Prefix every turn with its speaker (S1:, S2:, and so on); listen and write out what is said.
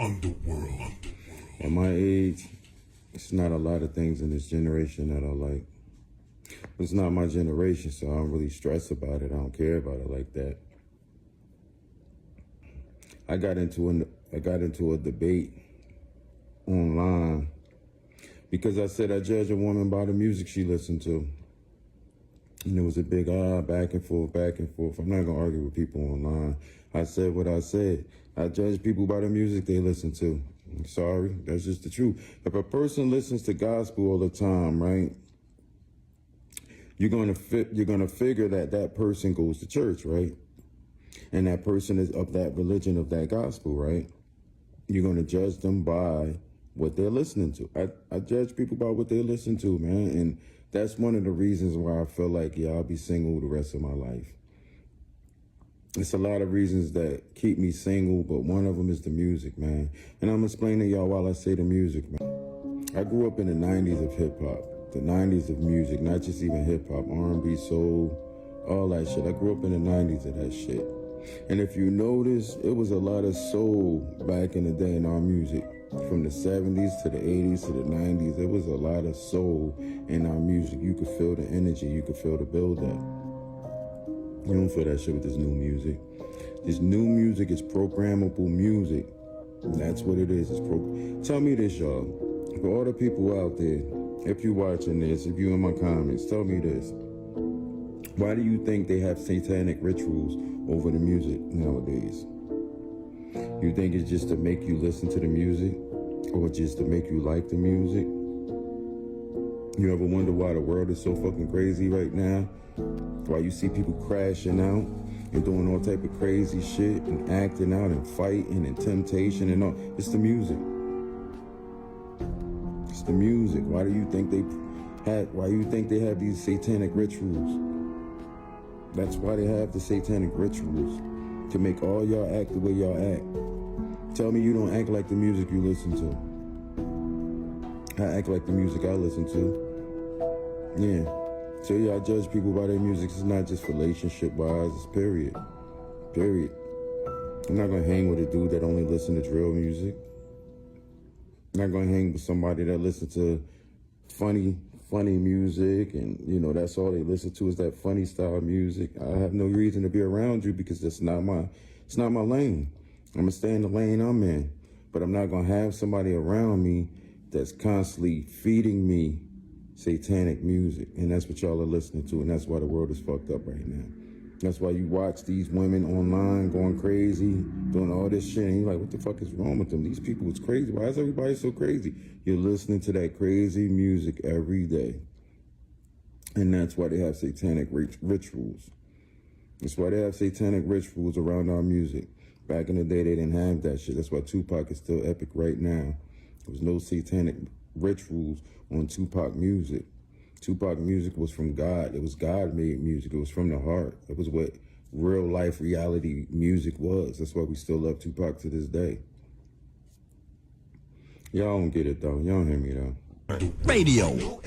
S1: Underworld.
S2: At my age, it's not a lot of things in this generation that I like. It's not my generation, so I don't really stress about it. I don't care about it like that. I got into a debate online because I said I judge a woman by the music she listened to. And there was a big back and forth, back and forth. I'm not going to argue with people online. I said what I said. I judge people by the music they listen to. I'm sorry, that's just the truth. If a person listens to gospel all the time, right, you're gonna figure that that person goes to church, right? And that person is of that religion, of that gospel, right? You're gonna judge them by what they're listening to. I judge people by what they listen to, man. And that's one of the reasons why I feel like, yeah, I'll be single the rest of my life. It's a lot of reasons that keep me single, but one of them is the music, man. And I'm gonna explain to y'all while I say the music, man. I grew up in the 90s of hip hop, the 90s of music, not just even hip hop, R&B, soul, all that shit. I grew up in the 90s of that shit. And if you notice, it was a lot of soul back in the day in our music. From the 70s to the 80s to the 90s, there was a lot of soul in our music. You could feel the energy, you could feel the build-up. You don't feel that shit with this new music. This new music is programmable music. That's what it is. Tell me this, y'all. For all the people out there, if you're watching this, if you're in my comments, tell me this. Why do you think they have satanic rituals over the music nowadays? You think it's just to make you listen to the music? Or just to make you like the music? You ever wonder why the world is so fucking crazy right now? Why you see people crashing out and doing all type of crazy shit and acting out and fighting and temptation and all? It's the music. It's the music. Why do you think they have these satanic rituals? That's why they have the satanic rituals, to make all y'all act the way y'all act. Tell me you don't act like the music you listen to. I act like the music I listen to. Yeah. So yeah, I judge people by their music. It's not just relationship-wise, it's period. Period. I'm not gonna hang with a dude that only listen to drill music. I'm not gonna hang with somebody that listens to funny music and, you know, that's all they listen to is that funny style music. I have no reason to be around you because it's not my lane. I'm gonna stay in the lane I'm in. But I'm not gonna have somebody around me that's constantly feeding me satanic music, and that's what y'all are listening to, and that's why the world is fucked up right now. That's why you watch these women online going crazy, doing all this shit, and you're like, what the fuck is wrong with them? These people is crazy. Why is everybody so crazy? You're listening to that crazy music every day, and that's why they have satanic rituals. That's why they have satanic rituals around our music. Back in the day, they didn't have that shit. That's why Tupac is still epic right now. There was no satanic rituals on Tupac music. Tupac music was from God. It was God-made music. It was from the heart. It was what real life reality music was. That's why we still love Tupac to this day. Y'all don't get it though. Y'all don't hear me though.
S1: Radio.